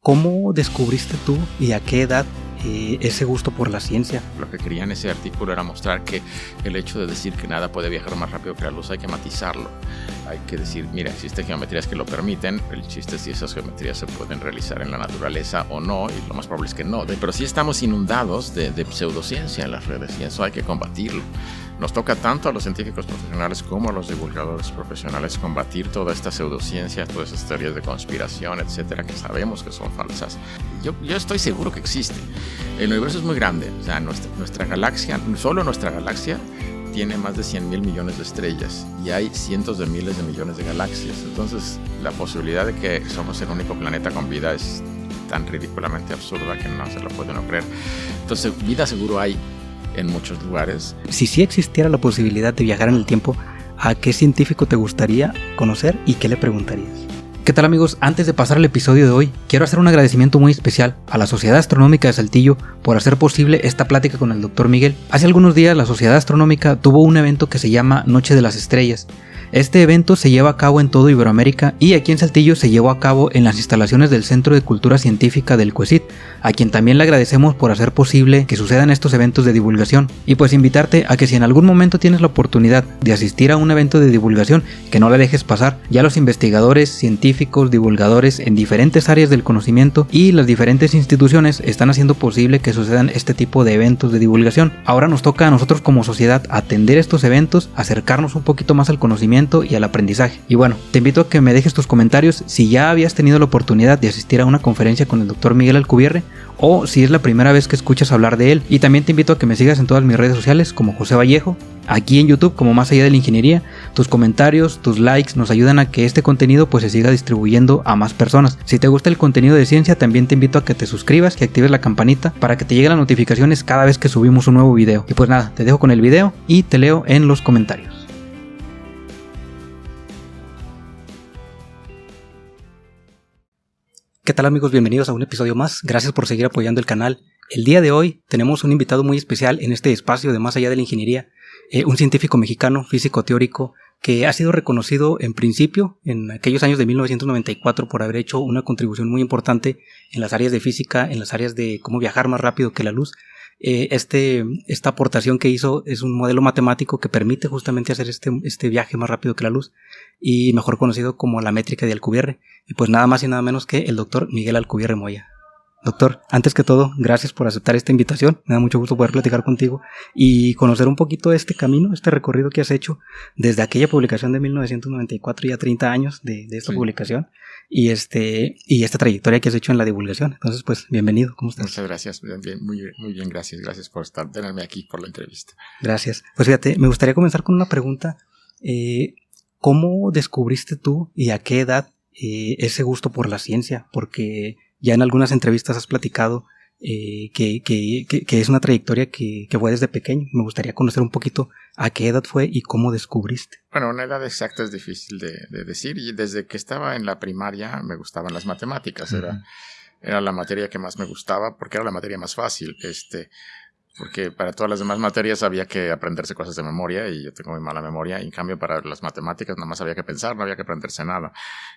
¿Cómo descubriste tú y a qué edad ese gusto por la ciencia? Lo que quería en ese artículo era mostrar que el hecho de decir que nada puede viajar más rápido que la luz hay que matizarlo. Hay que decir, mira, existen geometrías que lo permiten, el chiste es si esas geometrías se pueden realizar en la naturaleza o no, y lo más probable es que no. Pero sí estamos inundados de pseudociencia en las redes, y eso hay que combatirlo. Nos toca tanto a los científicos profesionales como a los divulgadores profesionales combatir toda esta pseudociencia, todas esas teorías de conspiración, etcétera, que sabemos que son falsas. Yo estoy seguro que existe. El universo es muy grande, o sea, nuestra galaxia, solo nuestra galaxia, tiene más de 100,000 millones de estrellas y hay cientos de miles de millones de galaxias. Entonces, la posibilidad de que somos el único planeta con vida es tan ridículamente absurda que no se lo puede uno creer. Entonces, vida seguro hay en muchos lugares. Si sí existiera la posibilidad de viajar en el tiempo, ¿a qué científico te gustaría conocer y qué le preguntarías? ¿Qué tal, amigos? Antes de pasar al episodio de hoy, quiero hacer un agradecimiento muy especial a la Sociedad Astronómica de Saltillo por hacer posible esta plática con el Dr. Miguel. Hace algunos días la Sociedad Astronómica tuvo un evento que se llama Noche de las Estrellas. Este evento se lleva a cabo en todo Iberoamérica y aquí en Saltillo se llevó a cabo en las instalaciones del Centro de Cultura Científica del CUECIT, a quien también le agradecemos por hacer posible que sucedan estos eventos de divulgación. Y pues invitarte a que si en algún momento tienes la oportunidad de asistir a un evento de divulgación, que no la dejes pasar. Ya los investigadores, científicos, divulgadores en diferentes áreas del conocimiento y las diferentes instituciones están haciendo posible que sucedan este tipo de eventos de divulgación. Ahora nos toca a nosotros como sociedad atender estos eventos, acercarnos un poquito más al conocimiento y al aprendizaje. Y bueno, te invito a que me dejes tus comentarios si ya habías tenido la oportunidad de asistir a una conferencia con el Dr. Miguel Alcubierre o si es la primera vez que escuchas hablar de él. Y también te invito a que me sigas en todas mis redes sociales como José Vallejo, aquí en YouTube como Más Allá de la Ingeniería. Tus comentarios, tus likes nos ayudan a que este contenido pues se siga distribuyendo a más personas. Si te gusta el contenido de ciencia, también te invito a que te suscribas y actives la campanita para que te lleguen las notificaciones cada vez que subimos un nuevo video. Y pues nada, te dejo con el video y te leo en los comentarios. ¿Qué tal, amigos? Bienvenidos a un episodio más. Gracias por seguir apoyando el canal. El día de hoy tenemos un invitado muy especial en este espacio de Más Allá de la Ingeniería, un científico mexicano, físico teórico, que ha sido reconocido en principio en aquellos años de 1994 por haber hecho una contribución muy importante en las áreas de física, en las áreas de cómo viajar más rápido que la luz. Esta aportación que hizo es un modelo matemático que permite justamente hacer este viaje más rápido que la luz, y mejor conocido como la métrica de Alcubierre. Y pues nada más y nada menos que el doctor Miguel Alcubierre Moya. Doctor, antes que todo, gracias por aceptar esta invitación. Me da mucho gusto poder platicar contigo y conocer un poquito este camino, este recorrido que has hecho desde aquella publicación de 1994, ya 30 años de esta publicación, y esta trayectoria que has hecho en la divulgación. Entonces, pues, bienvenido. ¿Cómo estás? Muchas gracias. Bien, muy bien, gracias. Gracias por tenerme aquí, por la entrevista. Gracias. Pues fíjate, me gustaría comenzar con una pregunta. ¿Cómo descubriste tú y a qué edad ese gusto por la ciencia? Porque ya en algunas entrevistas has platicado que es una trayectoria que fue desde pequeño. Me gustaría conocer un poquito a qué edad fue y cómo descubriste. Bueno, una edad exacta es difícil de decir, y desde que estaba en la primaria me gustaban las matemáticas. Era la materia que más me gustaba porque era la materia más fácil. Porque para todas las demás materias había que aprenderse cosas de memoria y yo tengo muy mala memoria, y en cambio para las matemáticas nada más había que pensar, no había que aprenderse nada.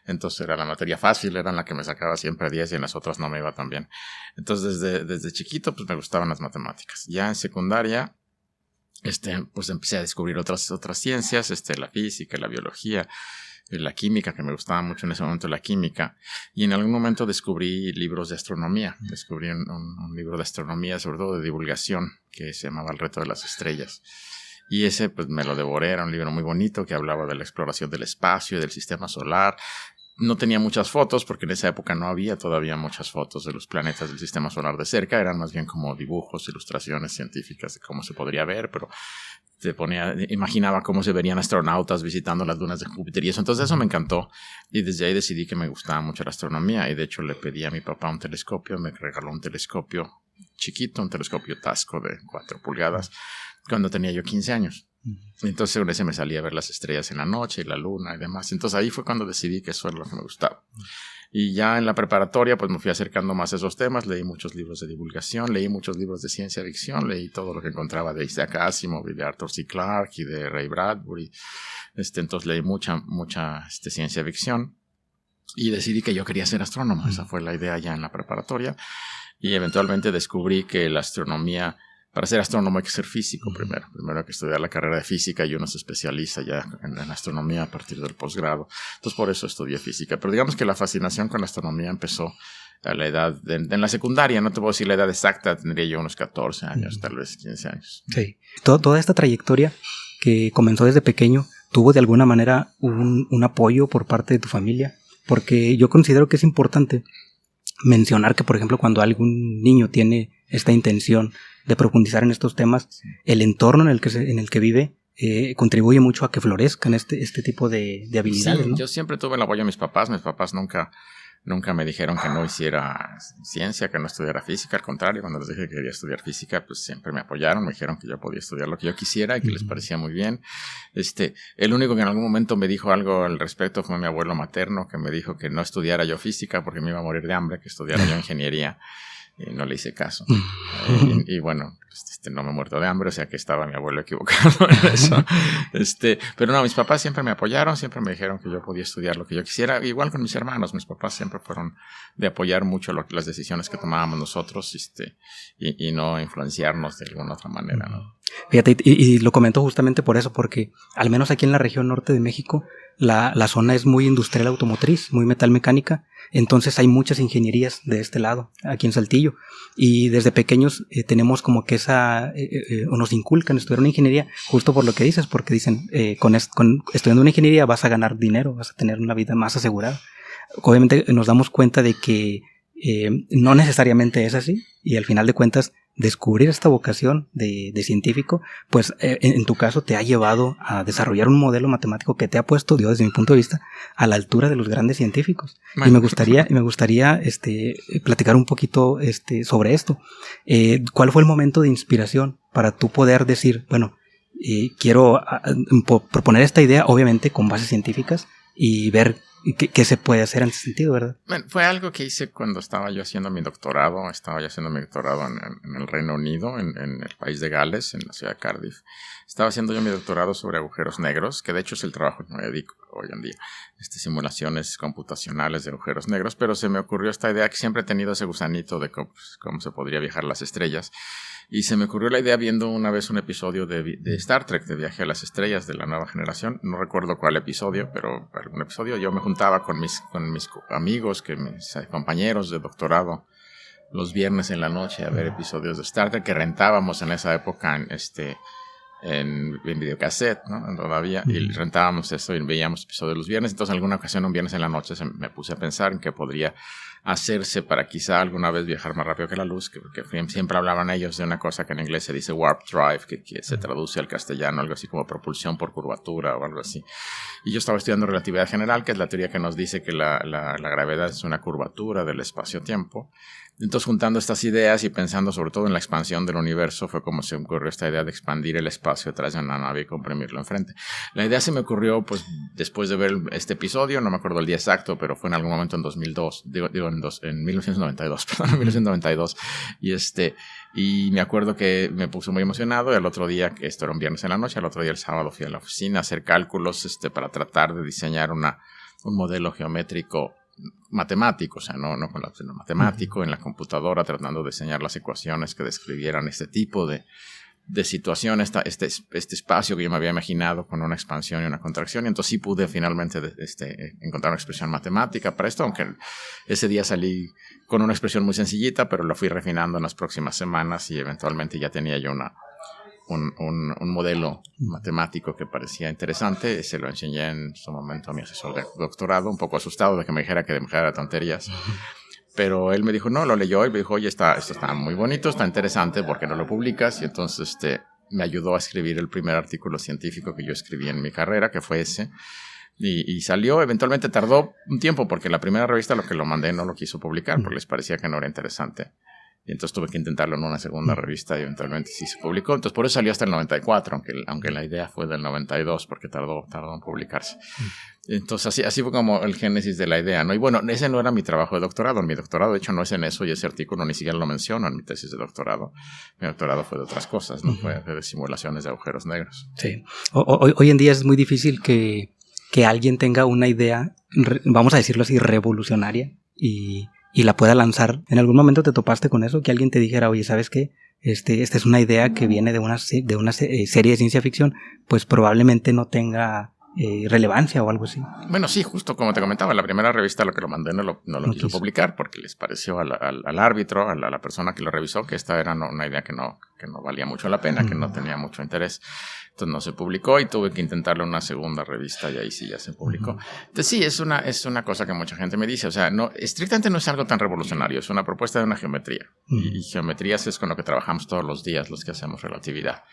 Entonces era la materia fácil, era en la que me sacaba siempre 10 y en las otras no me iba tan bien. Entonces desde chiquito pues me gustaban las matemáticas. Ya en secundaria pues empecé a descubrir otras ciencias, la física, la biología, la química, que me gustaba mucho en ese momento la química, y en algún momento descubrí libros de astronomía. Descubrí un libro de astronomía, sobre todo de divulgación, que se llamaba El Reto de las Estrellas, y ese pues me lo devoré. Era un libro muy bonito que hablaba de la exploración del espacio y del sistema solar. No tenía muchas fotos porque en esa época no había todavía muchas fotos de los planetas del sistema solar de cerca, eran más bien como dibujos, ilustraciones científicas de cómo se podría ver, pero imaginaba cómo se verían astronautas visitando las lunas de Júpiter y eso. Entonces eso me encantó, y desde ahí decidí que me gustaba mucho la astronomía, y de hecho le pedí a mi papá un telescopio. Me regaló un telescopio chiquito, un telescopio Tasco de 4 pulgadas, cuando tenía yo 15 años. Entonces según ese me salía a ver las estrellas en la noche y la luna y demás. Entonces ahí fue cuando decidí que eso era lo que me gustaba. Y ya en la preparatoria pues me fui acercando más a esos temas. Leí muchos libros de divulgación, leí muchos libros de ciencia ficción, leí todo lo que encontraba de Isaac Asimov y de Arthur C. Clarke y de Ray Bradbury. Entonces leí mucha ciencia ficción. Y decidí que yo quería ser astrónomo. Esa fue la idea ya en la preparatoria. Y eventualmente descubrí que la astronomía, para ser astrónomo hay que ser físico primero. Primero hay que estudiar la carrera de física y uno se especializa ya en astronomía a partir del posgrado. Entonces por eso estudié física. Pero digamos que la fascinación con la astronomía empezó a la edad, en la secundaria, no te puedo decir la edad exacta, tendría yo unos 14 años, tal vez 15 años. Sí. Toda esta trayectoria que comenzó desde pequeño, ¿tuvo de alguna manera un apoyo por parte de tu familia? Porque yo considero que es importante mencionar que, por ejemplo, cuando algún niño tiene esta intención de profundizar en estos temas, el entorno en el que vive contribuye mucho a que florezcan este tipo de habilidades, Sí, ¿no? yo siempre tuve el apoyo de mis papás. Mis papás nunca me dijeron que no hiciera ciencia, que no estudiara física. Al contrario, cuando les dije que quería estudiar física, pues siempre me apoyaron, me dijeron que yo podía estudiar lo que yo quisiera y que les parecía muy bien. El único que en algún momento me dijo algo al respecto fue mi abuelo materno, que me dijo que no estudiara yo física porque me iba a morir de hambre, que estudiara yo ingeniería. Y no le hice caso. Y bueno, no me he muerto de hambre, o sea que estaba mi abuelo equivocado en eso. Pero no, mis papás siempre me apoyaron, siempre me dijeron que yo podía estudiar lo que yo quisiera. Igual con mis hermanos, mis papás siempre fueron de apoyar mucho las decisiones que tomábamos nosotros, y no influenciarnos de alguna otra manera, ¿no? Fíjate, y lo comento justamente por eso, porque al menos aquí en la región norte de México, la zona es muy industrial automotriz, muy metalmecánica, entonces hay muchas ingenierías de este lado, aquí en Saltillo, y desde pequeños tenemos como que o nos inculcan estudiar una ingeniería, justo por lo que dices, porque dicen, con estudiando una ingeniería vas a ganar dinero, vas a tener una vida más asegurada. Obviamente nos damos cuenta de que no necesariamente es así, y al final de cuentas descubrir esta vocación de científico, pues en tu caso te ha llevado a desarrollar un modelo matemático que te ha puesto, yo desde mi punto de vista, a la altura de los grandes científicos. Bueno. Y me gustaría platicar un poquito sobre esto. ¿Cuál fue el momento de inspiración para tú poder decir, bueno, quiero proponer esta idea, obviamente con bases científicas, y ver qué se puede hacer en ese sentido, ¿verdad? Bueno, fue algo que hice cuando estaba yo haciendo mi doctorado. Estaba yo haciendo mi doctorado en el Reino Unido, en el país de Gales, en la ciudad de Cardiff. Estaba haciendo yo mi doctorado sobre agujeros negros, que de hecho es el trabajo que me dedico hoy en día. Simulaciones computacionales de agujeros negros, pero se me ocurrió esta idea, que siempre he tenido ese gusanito de cómo se podría viajar las estrellas. Y se me ocurrió la idea viendo una vez un episodio de Star Trek, de Viaje a las Estrellas, de la nueva generación. No recuerdo cuál episodio, pero algún episodio. Yo me juntaba con mis amigos, mis compañeros de doctorado, los viernes en la noche a ver episodios de Star Trek que rentábamos en esa época en videocassette, ¿no? Todavía, y rentábamos eso y veíamos episodios los viernes. Entonces, en alguna ocasión, un viernes en la noche, me puse a pensar en qué podría hacerse para quizá alguna vez viajar más rápido que la luz, que siempre hablaban ellos de una cosa que en inglés se dice warp drive, que se traduce al castellano, algo así como propulsión por curvatura o algo así. Y yo estaba estudiando relatividad general, que es la teoría que nos dice que la gravedad es una curvatura del espacio-tiempo. Entonces, juntando estas ideas y pensando sobre todo en la expansión del universo, fue como se me ocurrió esta idea de expandir el espacio detrás de una nave y comprimirlo enfrente. La idea se me ocurrió, pues, después de ver este episodio, no me acuerdo el día exacto, pero fue en algún momento en 2002, en 1992, perdón, en 1992. Y me acuerdo que me puse muy emocionado, y al otro día, que esto era un viernes en la noche, al otro día, el sábado, fui a la oficina a hacer cálculos, para tratar de diseñar un modelo geométrico matemático, o sea, no con sino matemático en la computadora, tratando de diseñar las ecuaciones que describieran este tipo de situación, este espacio que yo me había imaginado con una expansión y una contracción. Y entonces sí pude finalmente encontrar una expresión matemática para esto, aunque ese día salí con una expresión muy sencillita, pero lo fui refinando en las próximas semanas y eventualmente ya tenía yo un modelo matemático que parecía interesante. Se lo enseñé en su momento a mi asesor de doctorado, un poco asustado de que me dijera que dejara tonterías. Pero él me dijo, no, lo leyó y me dijo, oye, esto está muy bonito, está interesante, ¿por qué no lo publicas? Y entonces me ayudó a escribir el primer artículo científico que yo escribí en mi carrera, que fue ese. Y salió, eventualmente tardó un tiempo, porque la primera revista, lo que lo mandé, no lo quiso publicar, porque les parecía que no era interesante. Y entonces tuve que intentarlo en una segunda revista y eventualmente sí se publicó. Entonces por eso salió hasta el 94, aunque la idea fue del 92, porque tardó en publicarse. Entonces así fue como el génesis de la idea, ¿no? Y bueno, ese no era mi trabajo de doctorado. Mi doctorado, de hecho, no es en eso, y ese artículo ni siquiera lo menciono en mi tesis de doctorado. Mi doctorado fue de otras cosas, ¿no? Fue de simulaciones de agujeros negros. Sí. Hoy en día es muy difícil que que alguien tenga una idea, vamos a decirlo así, revolucionaria y la pueda lanzar. ¿En algún momento te topaste con eso? Que alguien te dijera, oye, ¿sabes qué? Esta es una idea que viene de una serie de ciencia ficción, pues probablemente no tenga relevancia o algo así. Bueno, sí, justo como te comentaba, la primera revista lo que lo mandé no lo quiso publicar porque les pareció al árbitro, a la persona que lo revisó, que esta era una idea que no valía mucho la pena, que no tenía mucho interés. Entonces no se publicó y tuve que intentarlo en una segunda revista y ahí sí ya se publicó. Entonces sí, es una cosa que mucha gente me dice. O sea, no, estrictamente no es algo tan revolucionario. Es una propuesta de una geometría. Y geometrías es con lo que trabajamos todos los días los que hacemos relatividad.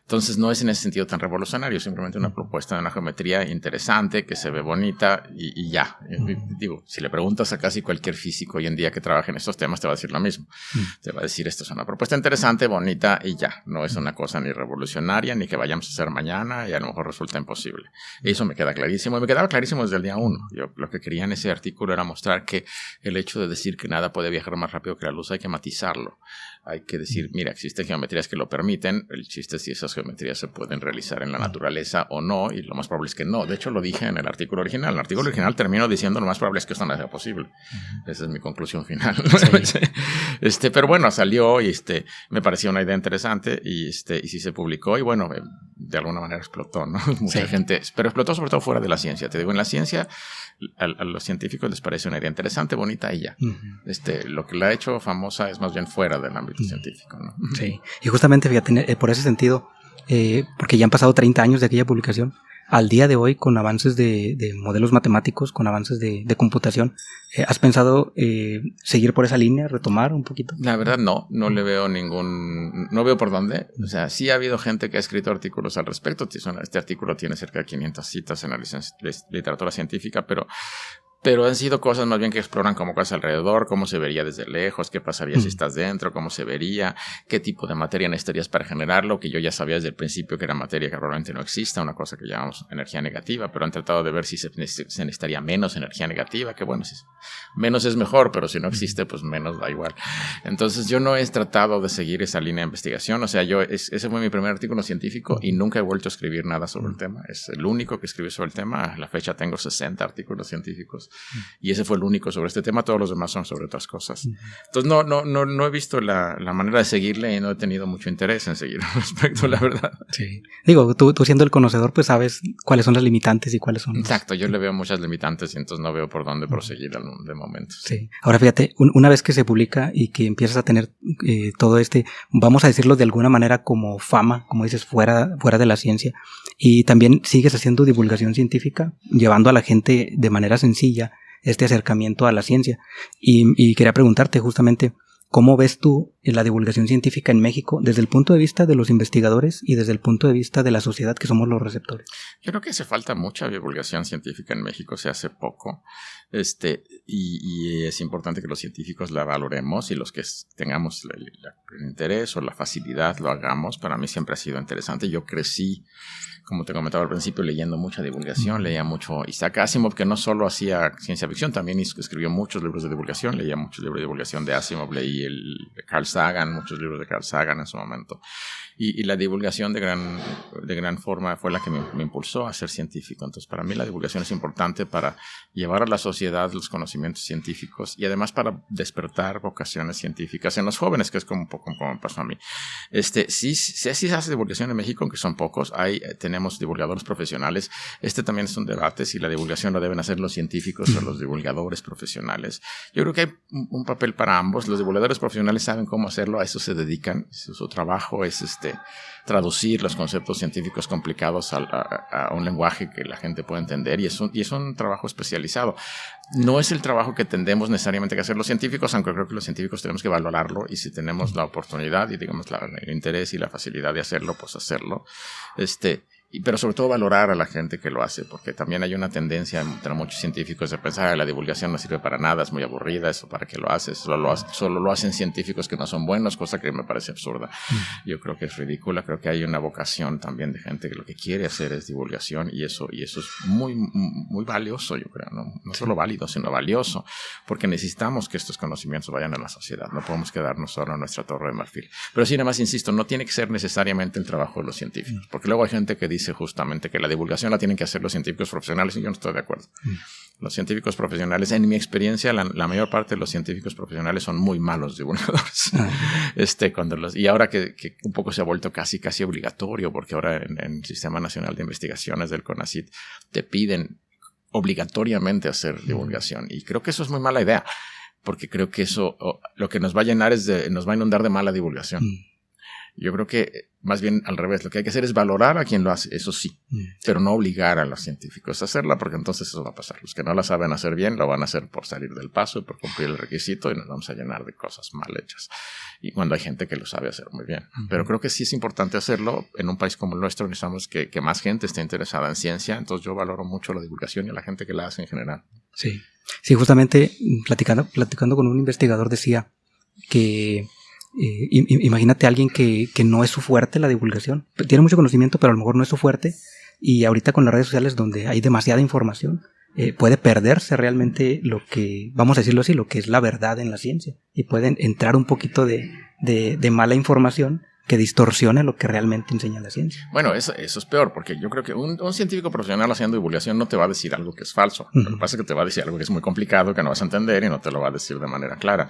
Entonces no es en ese sentido tan revolucionario. Es simplemente una propuesta de una geometría interesante, que se ve bonita y ya. Digo, si le preguntas a casi cualquier físico hoy en día que trabaje en estos temas, te va a decir lo mismo. Te va a decir, esto es una propuesta interesante, bonita y ya. No es una cosa ni revolucionaria ni que vayamos a hacer mañana y a lo mejor resulta imposible. Eso me queda clarísimo y me quedaba clarísimo desde el día 1. Yo lo que quería en ese artículo era mostrar que el hecho de decir que nada puede viajar más rápido que la luz hay que matizarlo. Hay que decir, mira, existen geometrías que lo permiten, el chiste es si esas geometrías se pueden realizar en la naturaleza o no, y lo más probable es que no. De hecho, lo dije en el artículo original. En el artículo original termino diciendo lo más probable es que esto no sea posible. Esa es mi conclusión final. Sí. Pero bueno, salió y me pareció una idea interesante y sí se publicó y bueno, de alguna manera explotó, ¿no? Mucha gente, pero explotó sobre todo fuera de la ciencia. Te digo, en la ciencia a los científicos les parece una idea interesante, bonita y ya. Lo que la ha hecho famosa es más bien fuera del ámbito científico, ¿no? Sí, y justamente fíjate, por ese sentido, porque ya han pasado 30 años de aquella publicación, al día de hoy, con avances de modelos matemáticos, con avances de computación, ¿has pensado seguir por esa línea, retomar un poquito? La verdad no le veo no veo por dónde. O sea, sí ha habido gente que ha escrito artículos al respecto. Este artículo tiene cerca de 500 citas en la literatura científica, pero han sido cosas más bien que exploran como cosas alrededor, cómo se vería desde lejos, qué pasaría si estás dentro, cómo se vería, qué tipo de materia necesitarías para generarlo, que yo ya sabía desde el principio que era materia que probablemente no exista, una cosa que llamamos energía negativa, pero han tratado de ver si se necesitaría menos energía negativa, que bueno, si menos es mejor, pero si no existe, pues menos da igual. Entonces yo no he tratado de seguir esa línea de investigación, o sea, ese fue mi primer artículo científico y nunca he vuelto a escribir nada sobre el tema. Es el único que escribí sobre el tema. A la fecha tengo 60 artículos científicos. Y ese fue el único sobre este tema, todos los demás son sobre otras cosas. Entonces no he visto la manera de seguirle y no he tenido mucho interés en seguir al respecto, la verdad. Sí. Digo, tú siendo el conocedor, pues sabes cuáles son las limitantes y cuáles son Exacto, yo le veo muchas limitantes y entonces no veo por dónde proseguir de momento. Sí. Ahora fíjate, una vez que se publica y que empiezas a tener todo vamos a decirlo de alguna manera como fama, como dices, fuera de la ciencia, y también sigues haciendo divulgación científica, llevando a la gente de manera sencilla este acercamiento a la ciencia. Y quería preguntarte justamente, ¿cómo ves tú la divulgación científica en México desde el punto de vista de los investigadores y desde el punto de vista de la sociedad que somos los receptores? Yo creo que hace falta mucha divulgación científica en México, se hace poco. Y es importante que los científicos la valoremos y los que tengamos el interés o la facilidad lo hagamos. Para mí siempre ha sido interesante. Yo crecí, como te comentaba al principio, leyendo mucha divulgación, leía mucho Isaac Asimov, que no solo hacía ciencia ficción, también escribió muchos libros de divulgación, leía muchos libros de divulgación de Asimov, leí el de Carl Sagan, muchos libros de Carl Sagan en su momento. Y la divulgación de gran forma fue la que me impulsó a ser científico. Entonces, para mí la divulgación es importante para llevar a la sociedad los conocimientos científicos y además para despertar vocaciones científicas en los jóvenes, que es como un poco como me pasó a mí. Sí se hace divulgación en México, aunque son pocos. Tenemos divulgadores profesionales. También es un debate si la divulgación lo deben hacer los científicos o los divulgadores profesionales. Yo creo que hay un papel para ambos. Los divulgadores profesionales saben cómo hacerlo, a eso se dedican. Su trabajo es traducir los conceptos científicos complicados a un lenguaje que la gente pueda entender, y es un trabajo especializado. No es el trabajo que tendemos necesariamente que hacer los científicos, aunque creo que los científicos tenemos que valorarlo, y si tenemos la oportunidad y digamos el interés y la facilidad de hacerlo, pues hacerlo. Pero sobre todo valorar a la gente que lo hace, porque también hay una tendencia entre muchos científicos de pensar que la divulgación no sirve para nada, es muy aburrida, eso para qué lo haces, solo lo hacen científicos que no son buenos, cosa que me parece absurda. Yo creo que es ridícula. Creo que hay una vocación también de gente que lo que quiere hacer es divulgación, y eso es muy, muy valioso, yo creo, no solo válido, sino valioso, porque necesitamos que estos conocimientos vayan a la sociedad, no podemos quedarnos solo en nuestra torre de marfil. Pero sí, nada más insisto, no tiene que ser necesariamente el trabajo de los científicos, porque luego hay gente que dice dice justamente que la divulgación la tienen que hacer los científicos profesionales y yo no estoy de acuerdo. Los científicos profesionales, en mi experiencia, la mayor parte de los científicos profesionales son muy malos divulgadores. Y ahora que un poco se ha vuelto casi obligatorio, porque ahora en el Sistema Nacional de Investigaciones del CONACYT te piden obligatoriamente hacer divulgación. Y creo que eso es muy mala idea, porque creo que eso lo que nos va a llenar nos va a inundar de mala divulgación. Yo creo que más bien al revés, lo que hay que hacer es valorar a quien lo hace, eso sí, pero no obligar a los científicos a hacerla, porque entonces eso va a pasar. Los que no la saben hacer bien lo van a hacer por salir del paso y por cumplir el requisito y nos vamos a llenar de cosas mal hechas. Y cuando hay gente que lo sabe hacer muy bien. Pero creo que sí es importante hacerlo. En un país como el nuestro necesitamos que más gente esté interesada en ciencia, entonces yo valoro mucho la divulgación y a la gente que la hace en general. Sí, justamente platicando con un investigador decía que imagínate a alguien que no es su fuerte la divulgación, tiene mucho conocimiento pero a lo mejor no es su fuerte, y ahorita con las redes sociales donde hay demasiada información puede perderse realmente lo que, vamos a decirlo así, lo que es la verdad en la ciencia, y pueden entrar un poquito de mala información que distorsione lo que realmente enseña la ciencia. Bueno, eso es peor, porque yo creo que un científico profesional haciendo divulgación no te va a decir algo que es falso. Lo que pasa es que te va a decir algo que es muy complicado, que no vas a entender y no te lo va a decir de manera clara.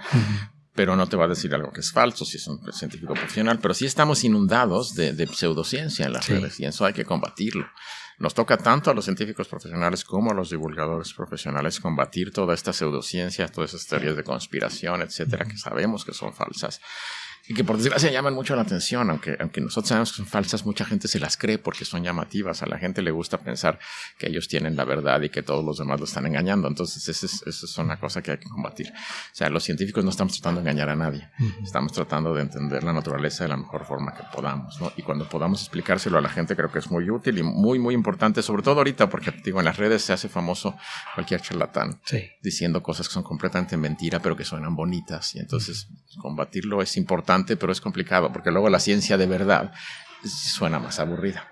Pero no te va a decir algo que es falso si es un científico profesional. Pero sí estamos inundados de pseudociencia en las redes, y eso hay que combatirlo. Nos toca tanto a los científicos profesionales como a los divulgadores profesionales combatir toda esta pseudociencia, todas esas teorías de conspiración, etcétera, que sabemos que son falsas. Y que por desgracia llaman mucho la atención, aunque nosotros sabemos que son falsas, mucha gente se las cree porque son llamativas. A la gente le gusta pensar que ellos tienen la verdad y que todos los demás lo están engañando. Entonces esa es una cosa que hay que combatir. O sea, los científicos no estamos tratando de engañar a nadie. Estamos tratando de entender la naturaleza de la mejor forma que podamos, ¿no? Y cuando podamos explicárselo a la gente, creo que es muy útil y muy, muy importante, sobre todo ahorita, porque digo, en las redes se hace famoso cualquier charlatán diciendo cosas que son completamente mentira, pero que suenan bonitas. Y entonces combatirlo es importante, pero es complicado, porque luego la ciencia de verdad suena más aburrida.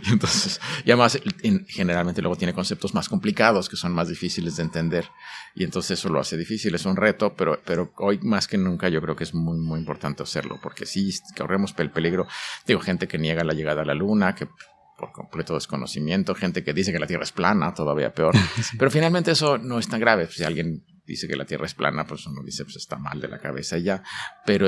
Y entonces, y además, generalmente luego tiene conceptos más complicados que son más difíciles de entender. Y entonces eso lo hace difícil, es un reto, pero hoy más que nunca yo creo que es muy, muy importante hacerlo, porque sí corremos el peligro. Digo, gente que niega la llegada a la luna, que por completo desconocimiento, gente que dice que la Tierra es plana, todavía peor. Pero finalmente eso no es tan grave. Si alguien dice que la Tierra es plana, pues uno dice, pues está mal de la cabeza y ya. Pero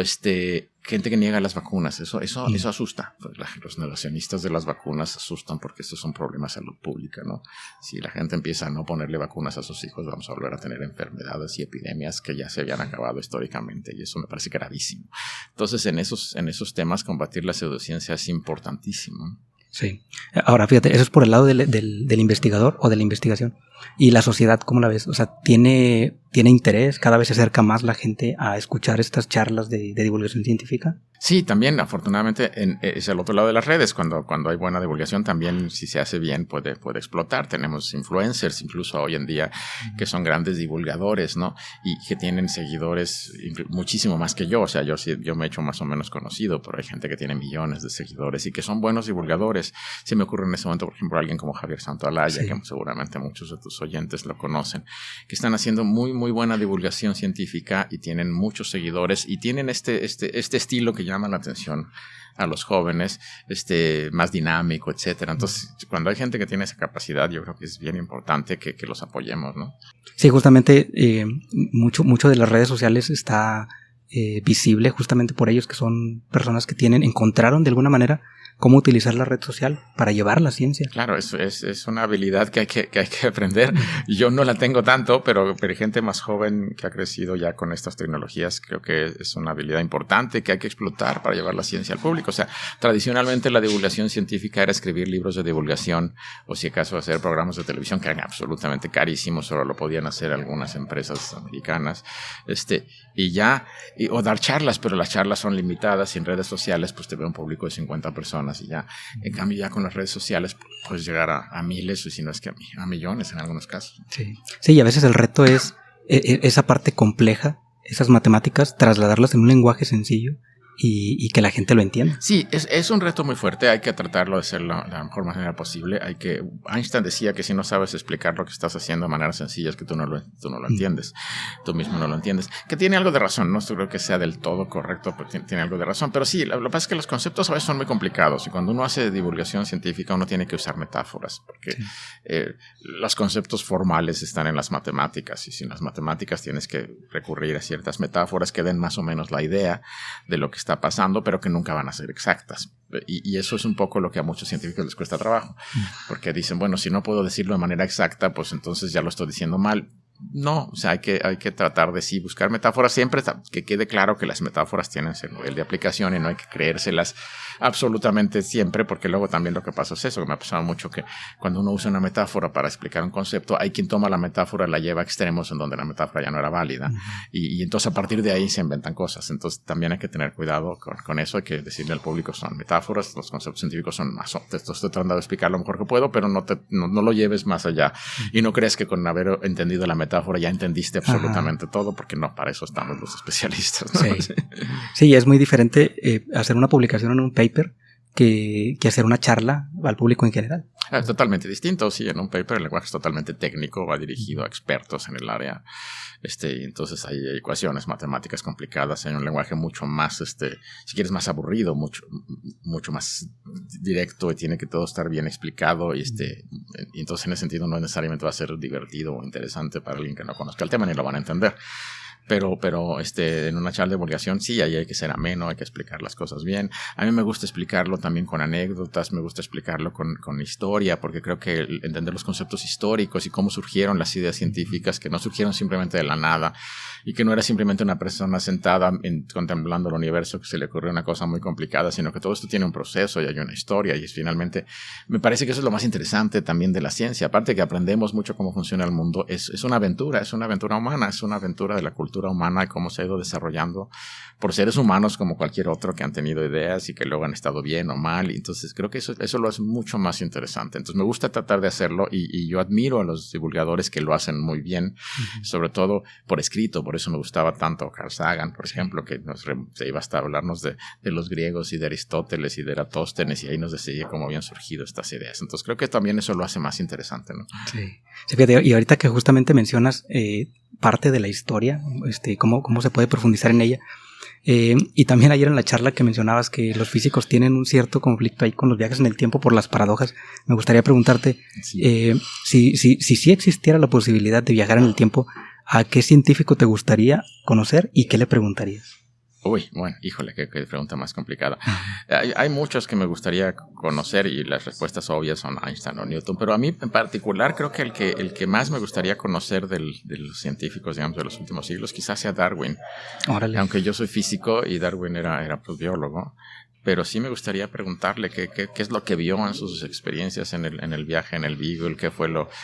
gente que niega las vacunas, eso asusta. Los negacionistas de las vacunas asustan porque estos son problemas de salud pública, ¿no? Si la gente empieza a no ponerle vacunas a sus hijos, vamos a volver a tener enfermedades y epidemias que ya se habían acabado históricamente, y eso me parece gravísimo. Entonces, en esos temas, combatir la pseudociencia es importantísimo. Sí. Ahora, fíjate, eso es por el lado del investigador o de la investigación. ¿Y la sociedad cómo la ves? O sea, ¿tiene interés? ¿Cada vez se acerca más la gente a escuchar estas charlas de divulgación científica? Sí, también, afortunadamente, es el otro lado de las redes. Cuando hay buena divulgación, también, si se hace bien, puede explotar. Tenemos influencers, incluso hoy en día, que son grandes divulgadores, ¿no? Y que tienen seguidores muchísimo más que yo. O sea, yo me he hecho más o menos conocido, pero hay gente que tiene millones de seguidores y que son buenos divulgadores. Se me ocurre en ese momento, por ejemplo, alguien como Javier Santolaya, que seguramente muchos de tus oyentes lo conocen, que están haciendo muy, muy buena divulgación científica y tienen muchos seguidores y tienen este estilo que llama la atención a los jóvenes, más dinámico, etcétera. Entonces, cuando hay gente que tiene esa capacidad, yo creo que es bien importante que los apoyemos, ¿no? Sí, justamente mucho de las redes sociales está visible justamente por ellos, que son personas que encontraron de alguna manera cómo utilizar la red social para llevar la ciencia. Claro, es una habilidad que hay que aprender. Yo no la tengo tanto, pero gente más joven que ha crecido ya con estas tecnologías, creo que es una habilidad importante que hay que explotar para llevar la ciencia al público. O sea, tradicionalmente la divulgación científica era escribir libros de divulgación, o si acaso hacer programas de televisión que eran absolutamente carísimos, solo lo podían hacer algunas empresas americanas, o dar charlas, pero las charlas son limitadas, y en redes sociales pues te ve un público de 50 personas y ya. En cambio, ya con las redes sociales puedes llegar a miles, o si no es que a millones en algunos casos. Sí, y a veces el reto es esa parte compleja, esas matemáticas, trasladarlas en un lenguaje sencillo y que la gente lo entienda. Sí, es un reto muy fuerte, hay que tratarlo de hacerlo de la mejor manera posible. Einstein decía que si no sabes explicar lo que estás haciendo de manera sencilla es que tú no lo entiendes, tú mismo no lo entiendes. Que tiene algo de razón, no creo que sea del todo correcto, pero tiene algo de razón. Pero sí, lo que pasa es que los conceptos a veces son muy complicados y cuando uno hace divulgación científica uno tiene que usar metáforas, porque los conceptos formales están en las matemáticas y sin las matemáticas tienes que recurrir a ciertas metáforas que den más o menos la idea de lo que está pasando, pero que nunca van a ser exactas. Y eso es un poco lo que a muchos científicos les cuesta trabajo, porque dicen, bueno, si no puedo decirlo de manera exacta, pues entonces ya lo estoy diciendo mal. No, o sea, hay que tratar de sí buscar metáforas, siempre que quede claro que las metáforas tienen ese nivel de aplicación y no hay que creérselas absolutamente siempre, porque luego también lo que pasa es eso, que me ha pasado mucho que cuando uno usa una metáfora para explicar un concepto, hay quien toma la metáfora y la lleva a extremos en donde la metáfora ya no era válida, y entonces a partir de ahí se inventan cosas. Entonces también hay que tener cuidado con eso, hay que decirle al público son metáforas, los conceptos científicos son más, te estoy tratando de explicar lo mejor que puedo, pero no lo lleves más allá, y no creas que con haber entendido la metáfora ya entendiste absolutamente todo, porque no, para eso estamos los especialistas, ¿no? Sí, es muy diferente hacer una publicación en un paper que hacer una charla al público en general. Es totalmente distinto, sí, en un paper el lenguaje es totalmente técnico, va dirigido a expertos en el área, entonces hay ecuaciones matemáticas complicadas, hay un lenguaje mucho más, si quieres, más aburrido, mucho más directo, y tiene que todo estar bien explicado, y entonces en ese sentido no necesariamente va a ser divertido o interesante para alguien que no conozca el tema ni lo van a entender. Pero en una charla de divulgación sí, ahí hay que ser ameno, hay que explicar las cosas bien. A mí me gusta explicarlo también con anécdotas, me gusta explicarlo con historia, porque creo que entender los conceptos históricos y cómo surgieron las ideas científicas, que no surgieron simplemente de la nada, y que no era simplemente una persona sentada contemplando el universo que se le ocurrió una cosa muy complicada, sino que todo esto tiene un proceso y hay una historia, y finalmente me parece que eso es lo más interesante también de la ciencia. Aparte que aprendemos mucho cómo funciona el mundo, es una aventura humana, es una aventura de la cultura humana y cómo se ha ido desarrollando por seres humanos como cualquier otro que han tenido ideas y que luego han estado bien o mal. Entonces creo que eso lo hace mucho más interesante. Entonces me gusta tratar de hacerlo, y yo admiro a los divulgadores que lo hacen muy bien, sobre todo por escrito. Por eso me gustaba tanto Carl Sagan, por ejemplo, que se iba hasta hablarnos de los griegos y de Aristóteles y de Eratóstenes, y ahí nos decía cómo habían surgido estas ideas. Entonces creo que también eso lo hace más interesante, ¿no? Sí, fíjate, y ahorita que justamente mencionas parte de la historia, cómo se puede profundizar en ella. Y también ayer en la charla que mencionabas que los físicos tienen un cierto conflicto ahí con los viajes en el tiempo por las paradojas, me gustaría preguntarte si existiera la posibilidad de viajar en el tiempo, ¿a qué científico te gustaría conocer y qué le preguntarías? Uy, bueno, híjole, qué pregunta más complicada. Hay muchos que me gustaría conocer y las respuestas obvias son Einstein o Newton, pero a mí en particular creo que el que más me gustaría conocer de los científicos, digamos, de los últimos siglos, quizás sea Darwin. Órale. Aunque yo soy físico y Darwin era pues biólogo, pero sí me gustaría preguntarle qué es lo que vio en sus experiencias en el viaje en el Beagle,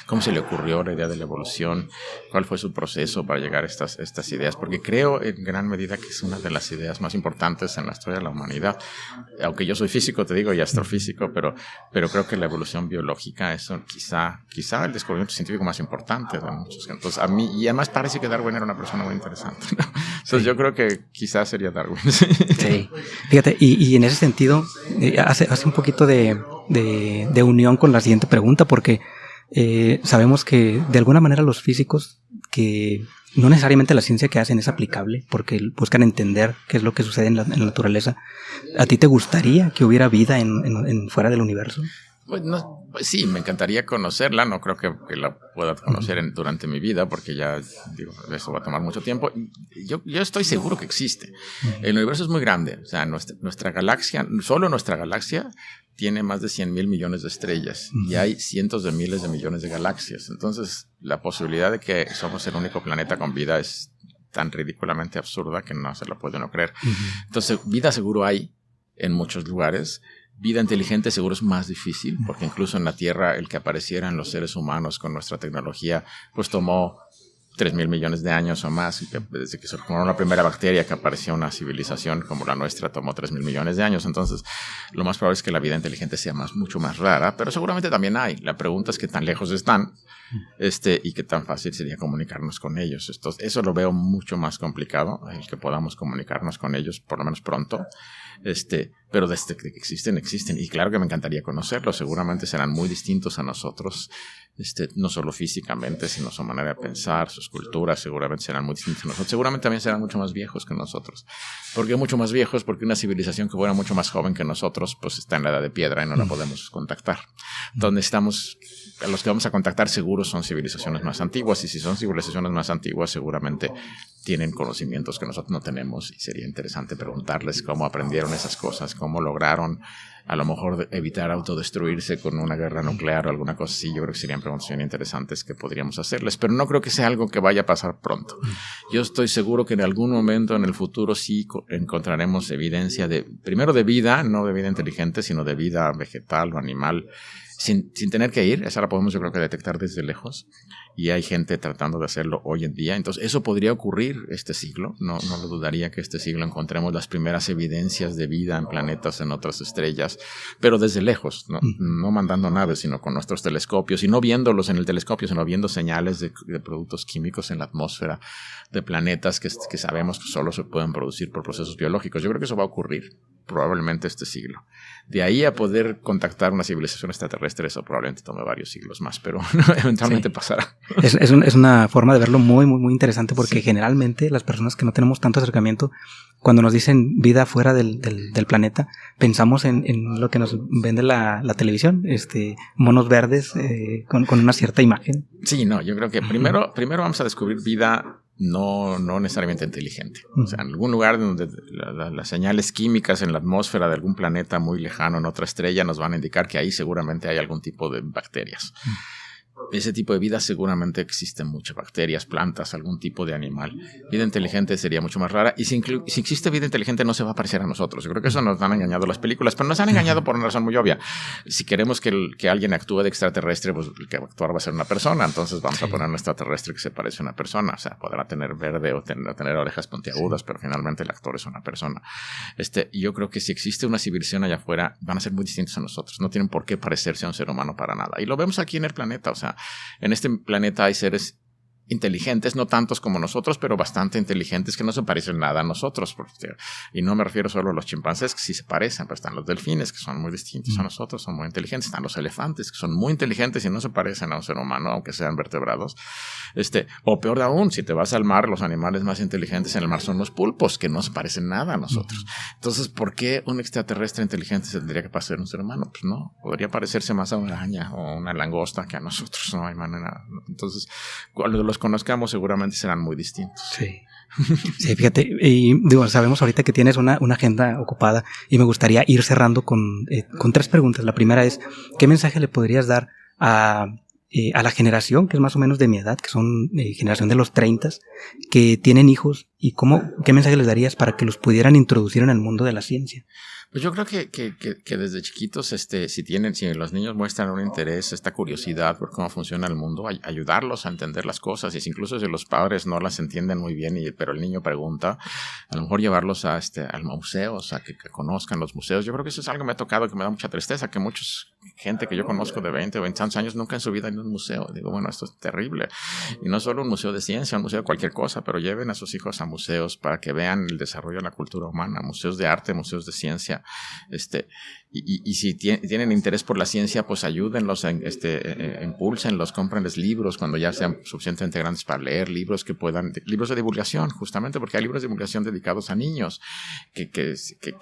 cómo se le ocurrió la idea de la evolución, cuál fue su proceso para llegar a estas ideas, porque creo en gran medida que es una de las ideas más importantes en la historia de la humanidad. Aunque yo soy físico, te digo, y astrofísico, pero creo que la evolución biológica es quizá el descubrimiento científico más importante de muchos. Entonces, a mí, y además parece que Darwin era una persona muy interesante, ¿no? Entonces yo creo que quizás sería Darwin. Sí, fíjate, y en ese sentido hace un poquito de unión con la siguiente pregunta, porque sabemos que de alguna manera los físicos, que no necesariamente la ciencia que hacen es aplicable, porque buscan entender qué es lo que sucede en la naturaleza. ¿A ti te gustaría que hubiera vida en fuera del universo? Pues sí, me encantaría conocerla. No creo que la pueda conocer durante mi vida, porque ya digo, eso va a tomar mucho tiempo. Yo estoy seguro que existe. El universo es muy grande. O sea, nuestra galaxia, solo nuestra galaxia tiene más de 100,000 millones de estrellas, y hay cientos de miles de millones de galaxias. Entonces, la posibilidad de que somos el único planeta con vida es tan ridículamente absurda que no se lo puede uno creer. Entonces, vida seguro hay en muchos lugares. Vida inteligente seguro es más difícil, porque incluso en la Tierra el que aparecieran los seres humanos con nuestra tecnología pues tomó 3,000 millones de años o más, y que desde que se formó la primera bacteria que apareció una civilización como la nuestra tomó 3,000 millones de años. Entonces, lo más probable es que la vida inteligente sea mucho más rara, pero seguramente también hay. La pregunta es qué tan lejos están y qué tan fácil sería comunicarnos con ellos. Eso lo veo mucho más complicado, el que podamos comunicarnos con ellos, por lo menos pronto. Pero desde que existen. Y claro que me encantaría conocerlos. Seguramente serán muy distintos a nosotros, no solo físicamente, sino su manera de pensar, sus culturas, seguramente serán muy distintos a nosotros. Seguramente también serán mucho más viejos que nosotros. ¿Por qué mucho más viejos? Porque una civilización que fuera mucho más joven que nosotros, pues está en la edad de piedra y no la podemos contactar. Entonces a los que vamos a contactar seguros son civilizaciones más antiguas, y si son civilizaciones más antiguas seguramente tienen conocimientos que nosotros no tenemos, y sería interesante preguntarles cómo aprendieron esas cosas, cómo lograron a lo mejor evitar autodestruirse con una guerra nuclear o alguna cosa así. Yo creo que serían preguntas interesantes que podríamos hacerles, pero no creo que sea algo que vaya a pasar pronto. Yo estoy seguro que en algún momento en el futuro sí encontraremos evidencia primero de vida, no de vida inteligente, sino de vida vegetal o animal, sin tener que ir. Esa la podemos, yo creo, que detectar desde lejos, y hay gente tratando de hacerlo hoy en día. Entonces eso podría ocurrir este siglo. No lo dudaría que este siglo encontremos las primeras evidencias de vida en planetas, en otras estrellas, pero desde lejos, no mandando naves, sino con nuestros telescopios, y no viéndolos en el telescopio, sino viendo señales de productos químicos en la atmósfera de planetas que sabemos que solo se pueden producir por procesos biológicos. Yo creo que eso va a ocurrir probablemente este siglo. De ahí a poder contactar una civilización extraterrestre, eso probablemente tome varios siglos más, pero eventualmente pasará. Es una forma de verlo muy, muy, muy interesante, porque generalmente las personas que no tenemos tanto acercamiento, cuando nos dicen vida fuera del planeta, pensamos en lo que nos vende la televisión, monos verdes con una cierta imagen. Sí, no, yo creo que primero vamos a descubrir vida no necesariamente inteligente. O sea, en algún lugar donde las señales químicas en la atmósfera de algún planeta muy lejano, en otra estrella, nos van a indicar que ahí seguramente hay algún tipo de bacterias. Ese tipo de vida seguramente existen muchas bacterias, plantas, algún tipo de animal. Vida inteligente sería mucho más rara, y si existe vida inteligente no se va a parecer a nosotros. Yo creo que eso nos han engañado las películas, pero nos han engañado por una razón muy obvia. Si queremos que alguien actúe de extraterrestre, pues el que va a actuar va a ser una persona. Entonces vamos a poner un extraterrestre que se parece a una persona. O sea, podrá tener verde o tener orejas puntiagudas, pero finalmente el actor es una persona. Y yo creo que si existe una civilización allá afuera, van a ser muy distintos a nosotros. No tienen por qué parecerse a un ser humano para nada. Y lo vemos aquí en el planeta. O sea, en este planeta hay seres inteligentes, no tantos como nosotros, pero bastante inteligentes, que no se parecen nada a nosotros. Y no me refiero solo a los chimpancés, que sí se parecen, pero están los delfines, que son muy distintos a nosotros, son muy inteligentes. Están los elefantes, que son muy inteligentes y no se parecen a un ser humano, aunque sean vertebrados. O peor aún, si te vas al mar, los animales más inteligentes en el mar son los pulpos, que no se parecen nada a nosotros. Entonces, ¿por qué un extraterrestre inteligente se tendría que parecer a un ser humano? Pues no, podría parecerse más a una araña o una langosta que a nosotros. No hay manera. Entonces, cuando los conozcamos seguramente serán muy distintos. Sí. Sí, fíjate, y sabemos ahorita que tienes una agenda ocupada, y me gustaría ir cerrando con 3 preguntas. La primera es, ¿qué mensaje le podrías dar a la generación que es más o menos de mi edad, que son generación de los 30, que tienen hijos, y qué mensaje les darías para que los pudieran introducir en el mundo de la ciencia? Pues yo creo que desde chiquitos, si los niños muestran un interés, esta curiosidad por cómo funciona el mundo, ayudarlos a entender las cosas, y incluso si los padres no las entienden muy bien, pero el niño pregunta, a lo mejor llevarlos al museo, o sea, que conozcan los museos. Yo creo que eso es algo que me ha tocado, que me da mucha tristeza, que gente que yo conozco de 20 o 20 años nunca en su vida ha ido a un museo. Digo, bueno, esto es terrible. Y no solo un museo de ciencia, un museo de cualquier cosa, pero lleven a sus hijos a museos para que vean el desarrollo de la cultura humana, museos de arte, museos de ciencia. Y si tienen interés por la ciencia, pues ayúdenlos, impúlsenlos, cómprenles libros cuando ya sean suficientemente grandes para leer, libros de divulgación, justamente porque hay libros de divulgación dedicados a niños que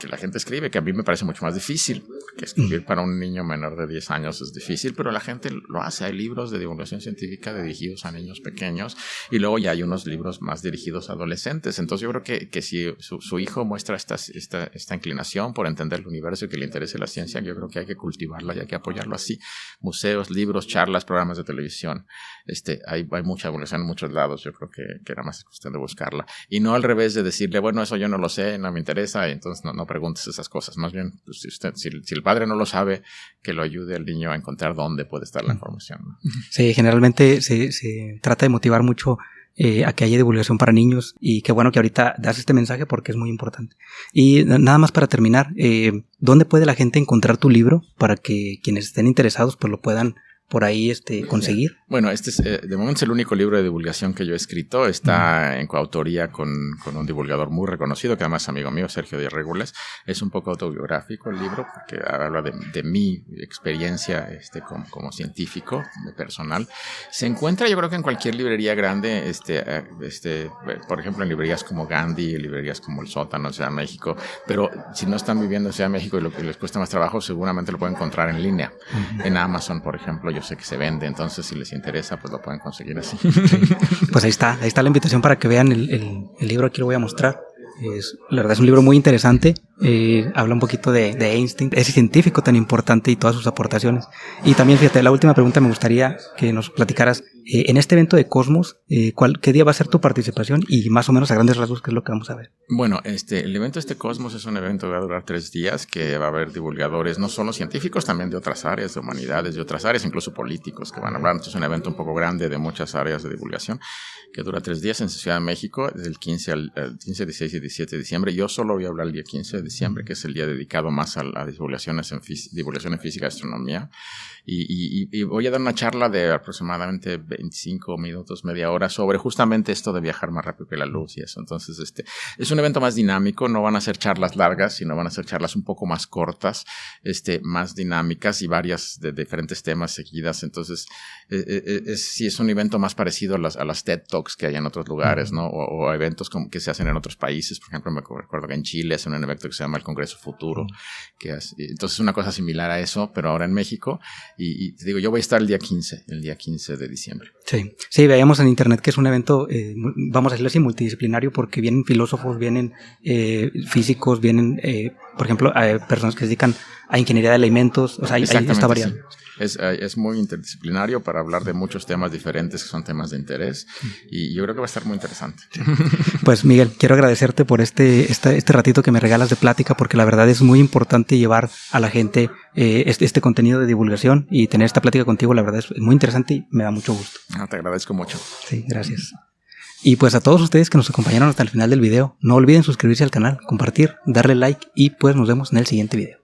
la gente escribe, que a mí me parece mucho más difícil, que escribir para un niño menor de 10 años es difícil, pero la gente lo hace. Hay libros de divulgación científica dirigidos a niños pequeños, y luego ya hay unos libros más dirigidos a adolescentes. Entonces yo creo que si su hijo muestra esta inclinación por entender el universo y que le interese la ciencia, yo creo que hay que cultivarla y hay que apoyarlo así. Museos, libros, charlas, programas de televisión. Hay mucha evolución en muchos lados. Yo creo que era más cuestión de buscarla. Y no al revés de decirle, bueno, eso yo no lo sé, no me interesa, y entonces no preguntes esas cosas. Más bien, pues, si el padre no lo sabe, que lo ayude al niño a encontrar dónde puede estar la información, ¿no? Sí, generalmente se trata de motivar mucho a que haya divulgación para niños, y qué bueno que ahorita das este mensaje porque es muy importante. Y nada más para terminar, ¿dónde puede la gente encontrar tu libro para que quienes estén interesados pues lo puedan por ahí conseguir? Bueno, este es, de momento es el único libro de divulgación que yo he escrito. Está en coautoría con un divulgador muy reconocido, que además es amigo mío, Sergio Díaz Regules. Es un poco autobiográfico el libro, porque habla de mi experiencia como científico personal. Se encuentra, yo creo que en cualquier librería grande, por ejemplo, en librerías como Gandhi, en librerías como El Sótano en Ciudad de México. Pero si no están viviendo en Ciudad de México y lo que les cuesta más trabajo, seguramente lo pueden encontrar en línea. En Amazon, por ejemplo, yo sé que se vende, entonces si les interesa, pues lo pueden conseguir así. Pues ahí está la invitación para que vean el libro. Aquí lo voy a mostrar. La verdad es un libro muy interesante. Habla un poquito de Einstein, ese científico tan importante y todas sus aportaciones. Y también, fíjate, la última pregunta me gustaría que nos platicaras, en este evento de Cosmos, ¿qué día va a ser tu participación? Y más o menos a grandes rasgos, ¿qué es lo que vamos a ver? Bueno, el evento Cosmos es un evento que va a durar 3 días, que va a haber divulgadores, no solo científicos, también de otras áreas, de humanidades, de otras áreas, incluso políticos, que van a hablar. Entonces es un evento un poco grande de muchas áreas de divulgación, que dura 3 días en Ciudad de México, desde el 15, 16 y 17 de diciembre. Yo solo voy a hablar el día 15 de diciembre, que es el día dedicado más a divulgación en física y astronomía. Y voy a dar una charla de aproximadamente 25 minutos, media hora, sobre justamente esto de viajar más rápido que la luz y eso. Entonces, es un evento más dinámico, no van a ser charlas largas, sino van a ser charlas un poco más cortas, más dinámicas y varias de diferentes temas seguidas. Entonces, sí es un evento más parecido a las TED Talks que hay en otros lugares, ¿no? O eventos que se hacen en otros países. Por ejemplo, me recuerdo que en Chile hacen un evento que se llama el Congreso Futuro, entonces es una cosa similar a eso, pero ahora en México. Y te digo, yo voy a estar el día 15 de diciembre. Sí, veíamos en internet que es un evento, vamos a decirlo así, multidisciplinario, porque vienen filósofos, vienen físicos, vienen, por ejemplo, personas que se dedican a ingeniería de alimentos, o sea, ahí está variando. Sí. Es muy interdisciplinario para hablar de muchos temas diferentes que son temas de interés, y yo creo que va a estar muy interesante. Pues Miguel, quiero agradecerte por este ratito que me regalas de plática, porque la verdad es muy importante llevar a la gente este contenido de divulgación, y tener esta plática contigo, la verdad es muy interesante y me da mucho gusto. Te agradezco mucho. Sí, gracias. Y pues a todos ustedes que nos acompañaron hasta el final del video, no olviden suscribirse al canal, compartir, darle like, y pues nos vemos en el siguiente video.